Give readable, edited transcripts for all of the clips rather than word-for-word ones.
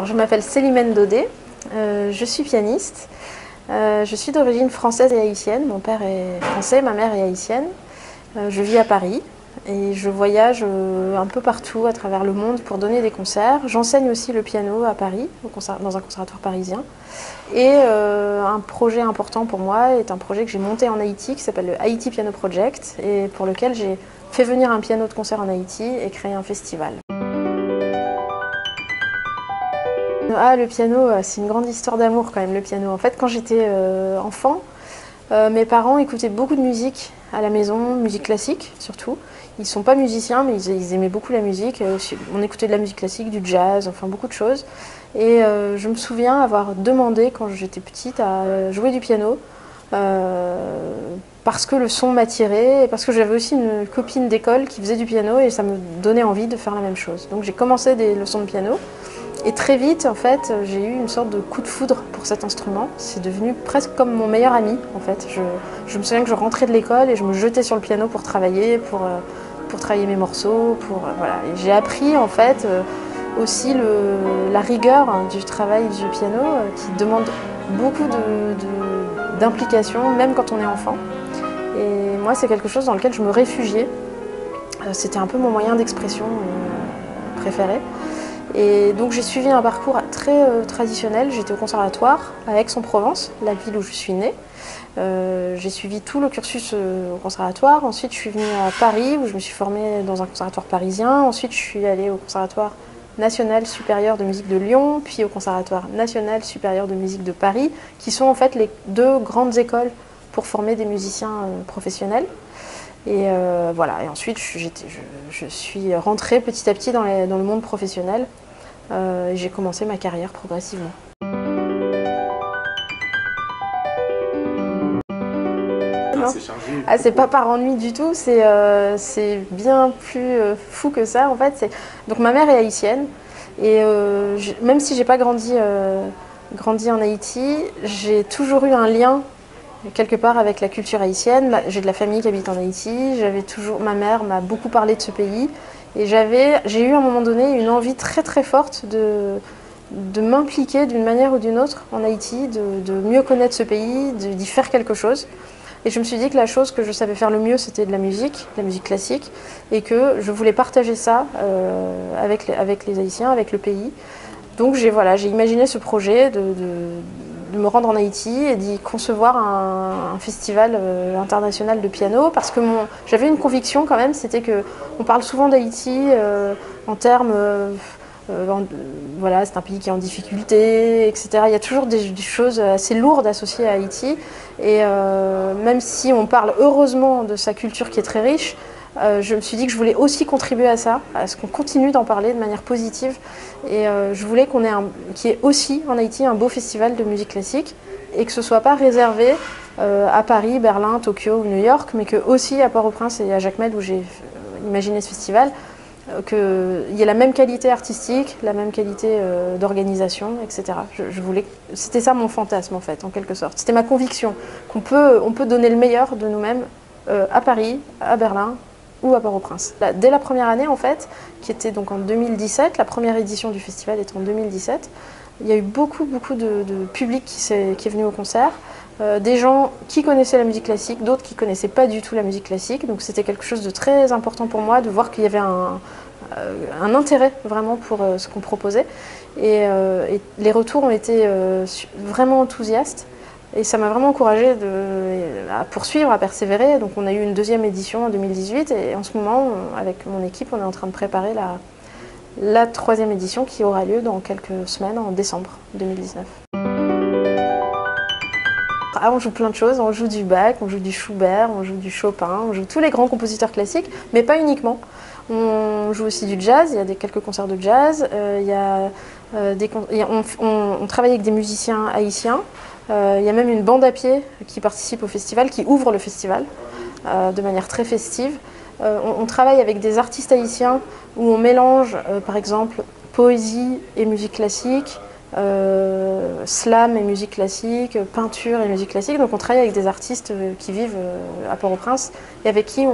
Je m'appelle Célimène Daudet, je suis pianiste. Je suis d'origine française et haïtienne. Mon père est français, ma mère est haïtienne. Je vis à Paris et je voyage un peu partout à travers le monde pour donner des concerts. J'enseigne aussi le piano à Paris, dans un conservatoire parisien. Et un projet important pour moi est un projet que j'ai monté en Haïti qui s'appelle le Haïti Piano Project et pour lequel j'ai fait venir un piano de concert en Haïti et créé un festival. Ah, le piano, c'est une grande histoire d'amour quand même, le piano. En fait, quand j'étais enfant, mes parents écoutaient beaucoup de musique à la maison, musique classique surtout. Ils ne sont pas musiciens, mais ils aimaient beaucoup la musique. On écoutait de la musique classique, du jazz, enfin beaucoup de choses. Et je me souviens avoir demandé, quand j'étais petite, à jouer du piano. Parce que le son m'attirait et parce que j'avais aussi une copine d'école qui faisait du piano et ça me donnait envie de faire la même chose. Donc j'ai commencé des leçons de piano. Et très vite, en fait, j'ai eu une sorte de coup de foudre pour cet instrument. C'est devenu presque comme mon meilleur ami, en fait. Je me souviens que je rentrais de l'école et je me jetais sur le piano pour travailler, pour travailler mes morceaux. Voilà. Et j'ai appris, en fait, aussi la rigueur du travail du piano qui demande beaucoup d'implication, même quand on est enfant. Et moi, c'est quelque chose dans lequel je me réfugiais. C'était un peu mon moyen d'expression préféré. Et donc j'ai suivi un parcours très traditionnel. J'étais au conservatoire à Aix-en-Provence, la ville où je suis née. J'ai suivi tout le cursus au conservatoire. Ensuite je suis venue à Paris où je me suis formée dans un conservatoire parisien. Ensuite je suis allée au conservatoire national supérieur de musique de Lyon, puis au conservatoire national supérieur de musique de Paris, qui sont en fait les deux grandes écoles pour former des musiciens professionnels. Et voilà. Et ensuite, je suis rentrée petit à petit dans le monde professionnel. Et j'ai commencé ma carrière progressivement. Ah, c'est pas par ennui du tout, c'est bien plus fou que ça. En fait, donc ma mère est haïtienne et même si j'ai pas grandi en Haïti, j'ai toujours eu un lien quelque part avec la culture haïtienne. J'ai de la famille qui habite en Haïti, ma mère m'a beaucoup parlé de ce pays et j'ai eu à un moment donné une envie très très forte de m'impliquer d'une manière ou d'une autre en Haïti, de mieux connaître ce pays, d'y faire quelque chose. Et je me suis dit que la chose que je savais faire le mieux, c'était de la musique classique, et que je voulais partager ça avec les Haïtiens, avec le pays. Donc j'ai imaginé ce projet de me rendre en Haïti et d'y concevoir un festival international de piano, parce que j'avais une conviction quand même, c'était qu'on parle souvent d'Haïti en termes... voilà, c'est un pays qui est en difficulté, etc. Il y a toujours des choses assez lourdes associées à Haïti. Et même si on parle heureusement de sa culture qui est très riche, je me suis dit que je voulais aussi contribuer à ça, à ce qu'on continue d'en parler de manière positive. Et je voulais qu'il y ait aussi en Haïti un beau festival de musique classique et que ce ne soit pas réservé à Paris, Berlin, Tokyo ou New York, mais que aussi à Port-au-Prince et à Jacmel où j'ai imaginé ce festival, qu'il y ait la même qualité artistique, la même qualité d'organisation, etc. C'était ça mon fantasme en fait, en quelque sorte. C'était ma conviction on peut donner le meilleur de nous-mêmes à Paris, à Berlin ou à Port-au-Prince. Dès la première année en fait, qui était donc en 2017, la première édition du festival est en 2017, il y a eu beaucoup de public qui est venu au concert. Des gens qui connaissaient la musique classique, d'autres qui ne connaissaient pas du tout la musique classique. Donc c'était quelque chose de très important pour moi de voir qu'il y avait un intérêt vraiment pour ce qu'on proposait. Et les retours ont été vraiment enthousiastes. Et ça m'a vraiment encouragée à poursuivre, à persévérer. Donc on a eu une deuxième édition en 2018 et en ce moment, avec mon équipe, on est en train de préparer la troisième édition qui aura lieu dans quelques semaines, en décembre 2019. Ah, on joue plein de choses, on joue du Bach, on joue du Schubert, on joue du Chopin, on joue tous les grands compositeurs classiques, mais pas uniquement. On joue aussi du jazz, il y a quelques concerts de jazz, on travaille avec des musiciens haïtiens, il y a même une bande à pied qui participe au festival, qui ouvre le festival de manière très festive. On travaille avec des artistes haïtiens où on mélange par exemple poésie et musique classique, slam et musique classique, peinture et musique classique. Donc on travaille avec des artistes qui vivent à Port-au-Prince et avec qui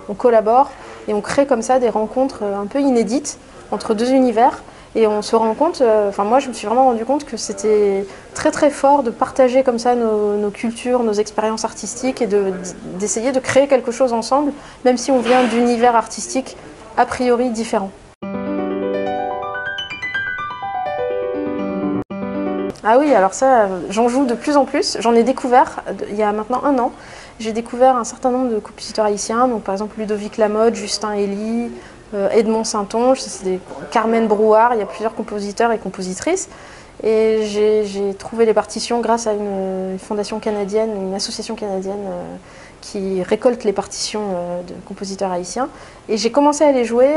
on collabore et on crée comme ça des rencontres un peu inédites entre deux univers Et on se rend compte, enfin moi je me suis vraiment rendu compte que c'était très très fort de partager comme ça nos cultures, nos expériences artistiques et d'essayer de créer quelque chose ensemble, même si on vient d'univers artistiques a priori différents. Ah oui, alors ça, j'en joue de plus en plus. J'en ai découvert, il y a maintenant 1 an, j'ai découvert un certain nombre de compositeurs haïtiens, donc par exemple Ludovic Lamotte, Justin Elie, Edmond Saintonge, Carmen Brouard, il y a plusieurs compositeurs et compositrices. Et j'ai trouvé les partitions grâce à une fondation canadienne, une association canadienne qui récolte les partitions de compositeurs haïtiens. Et j'ai commencé à les jouer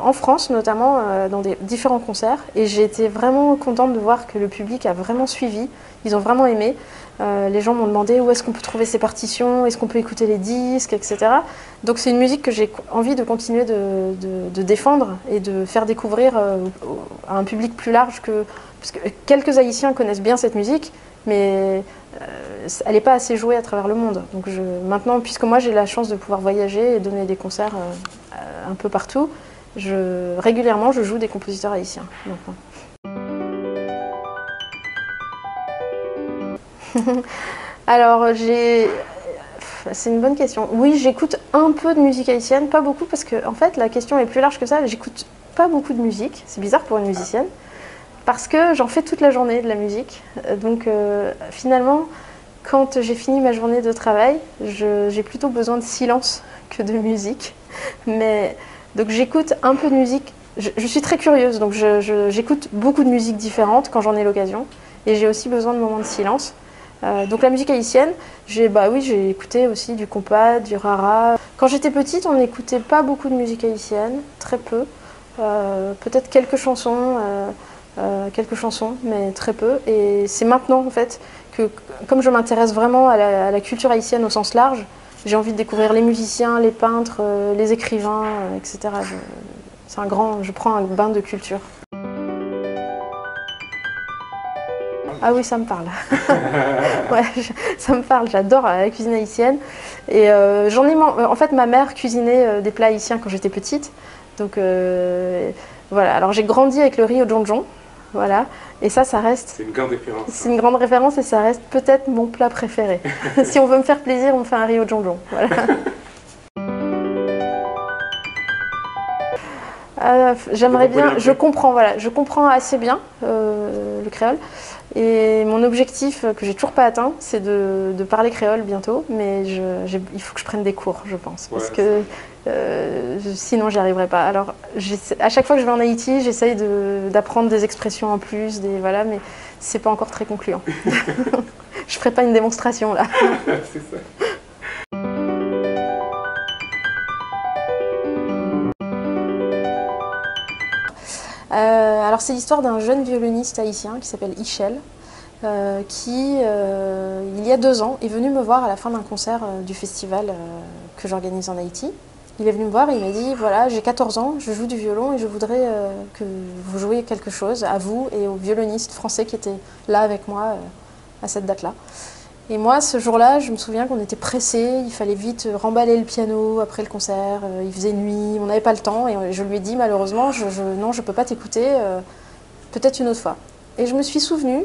en France, notamment dans des différents concerts. Et j'ai été vraiment contente de voir que le public a vraiment suivi. Ils ont vraiment aimé. Les gens m'ont demandé où est-ce qu'on peut trouver ces partitions, est-ce qu'on peut écouter les disques, etc. Donc c'est une musique que j'ai envie de continuer de défendre et de faire découvrir à un public plus large parce que quelques Haïtiens connaissent bien cette musique, mais elle n'est pas assez jouée à travers le monde. Donc maintenant, puisque moi j'ai la chance de pouvoir voyager et donner des concerts un peu partout, régulièrement je joue des compositeurs haïtiens. Alors c'est une bonne question. Oui, j'écoute un peu de musique haïtienne, pas beaucoup, parce que en fait la question est plus large que ça. J'écoute pas beaucoup de musique, c'est bizarre pour une musicienne. Parce que j'en fais toute la journée de la musique. Donc finalement, quand j'ai fini ma journée de travail, j'ai plutôt besoin de silence que de musique. Donc j'écoute un peu de musique. Je suis très curieuse, donc j'écoute beaucoup de musiques différentes quand j'en ai l'occasion. Et j'ai aussi besoin de moments de silence. Donc la musique haïtienne, j'ai écouté aussi du compas, du rara. Quand j'étais petite, on n'écoutait pas beaucoup de musique haïtienne, très peu. Peut-être quelques chansons, mais très peu. Et c'est maintenant, en fait, que comme je m'intéresse vraiment à la culture haïtienne au sens large, j'ai envie de découvrir les musiciens, les peintres, les écrivains, etc. Je prends un bain de culture. Ah oui, ça me parle. Ouais, ça me parle, j'adore la cuisine haïtienne. Et en fait, ma mère cuisinait des plats haïtiens quand j'étais petite. Donc voilà, alors j'ai grandi avec le riz au djonjon. Voilà, et ça reste. C'est une grande référence. C'est une grande référence et ça reste peut-être mon plat préféré. Si on veut me faire plaisir, on fait un riz au djonjon. Voilà. J'aimerais bien, je comprends assez bien le créole. Et mon objectif, que j'ai toujours pas atteint, c'est de parler créole bientôt, mais il faut que je prenne des cours, je pense, parce que sinon j'y arriverai pas. Alors, à chaque fois que je vais en Haïti, j'essaye d'apprendre des expressions en plus, mais c'est pas encore très concluant. Je ferai pas une démonstration là. C'est ça. Alors c'est l'histoire d'un jeune violoniste haïtien qui s'appelle Ichel, qui, il y a 2 ans, est venu me voir à la fin d'un concert du festival que j'organise en Haïti. Il est venu me voir et il m'a dit, voilà, j'ai 14 ans, je joue du violon et je voudrais que vous jouiez quelque chose à vous et aux violonistes français qui étaient là avec moi à cette date-là. Et moi, ce jour-là, je me souviens qu'on était pressés, il fallait vite remballer le piano après le concert, il faisait nuit, on n'avait pas le temps, et je lui ai dit malheureusement, non, je ne peux pas t'écouter, peut-être une autre fois. Et je me suis souvenue,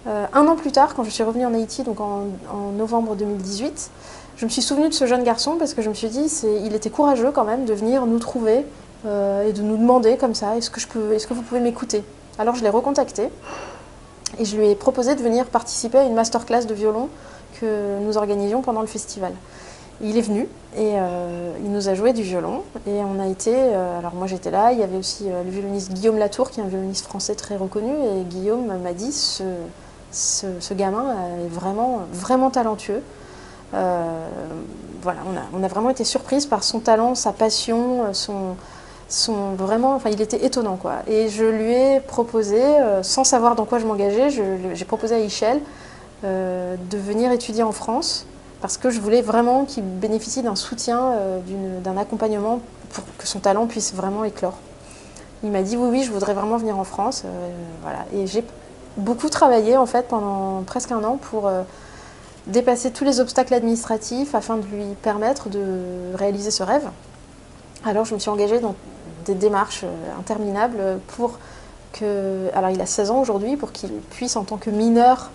1 an plus tard, quand je suis revenue en Haïti, donc en novembre 2018, je me suis souvenue de ce jeune garçon parce que je me suis dit, il était courageux quand même de venir nous trouver et de nous demander comme ça, est-ce que vous pouvez m'écouter? Alors je l'ai recontacté. Et je lui ai proposé de venir participer à une masterclass de violon que nous organisions pendant le festival. Il est venu et il nous a joué du violon et on a été, alors moi j'étais là, il y avait aussi le violoniste Guillaume Latour qui est un violoniste français très reconnu et Guillaume m'a dit ce gamin est vraiment, vraiment talentueux. Voilà, on a vraiment été surprise par son talent, sa passion, il était étonnant quoi. Et je lui ai proposé, sans savoir dans quoi je m'engageais, j'ai proposé à Ichel de venir étudier en France parce que je voulais vraiment qu'il bénéficie d'un soutien, d'un accompagnement pour que son talent puisse vraiment éclore. Il m'a dit oui, je voudrais vraiment venir en France, voilà. Et j'ai beaucoup travaillé en fait pendant presque 1 an pour dépasser tous les obstacles administratifs afin de lui permettre de réaliser ce rêve. Alors je me suis engagée dans des démarches interminables pour alors il a 16 ans aujourd'hui, pour qu'il puisse en tant que mineur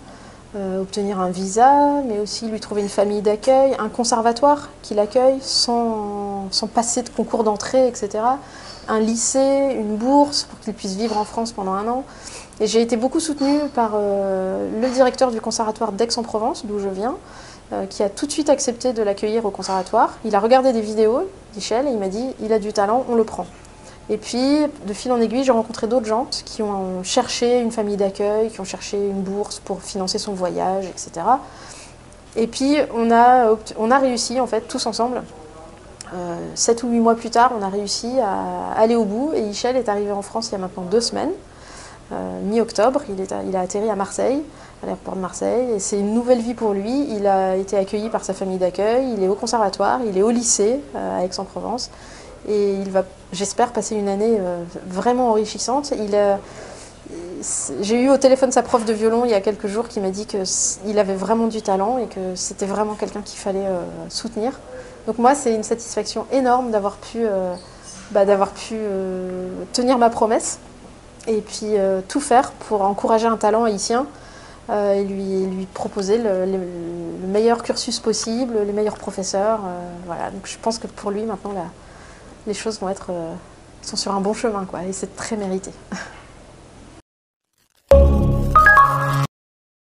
obtenir un visa, mais aussi lui trouver une famille d'accueil, un conservatoire qui l'accueille sans passer de concours d'entrée, etc. Un lycée, une bourse pour qu'il puisse vivre en France pendant 1 an. Et j'ai été beaucoup soutenue par le directeur du conservatoire d'Aix-en-Provence, d'où je viens, qui a tout de suite accepté de l'accueillir au conservatoire. Il a regardé des vidéos d'Ichel et il m'a dit « il a du talent, on le prend ». Et puis, de fil en aiguille, j'ai rencontré d'autres gens qui ont cherché une famille d'accueil, qui ont cherché une bourse pour financer son voyage, etc. Et puis, on a réussi, en fait, tous ensemble. 7 ou 8 mois plus tard, on a réussi à aller au bout. Et Ichel est arrivé en France il y a maintenant 2 semaines. Mi-octobre, il a atterri à Marseille, à l'aéroport de Marseille. Et c'est une nouvelle vie pour lui. Il a été accueilli par sa famille d'accueil. Il est au conservatoire, il est au lycée à Aix-en-Provence. Et il va, j'espère, passer une année vraiment enrichissante. J'ai eu au téléphone sa prof de violon il y a quelques jours qui m'a dit qu'il avait vraiment du talent et que c'était vraiment quelqu'un qu'il fallait soutenir. Donc moi, c'est une satisfaction énorme d'avoir pu tenir ma promesse et puis tout faire pour encourager un talent haïtien et lui proposer le meilleur cursus possible, les meilleurs professeurs. Voilà. Donc je pense que pour lui, maintenant, les choses sont sur un bon chemin, quoi, et c'est très mérité.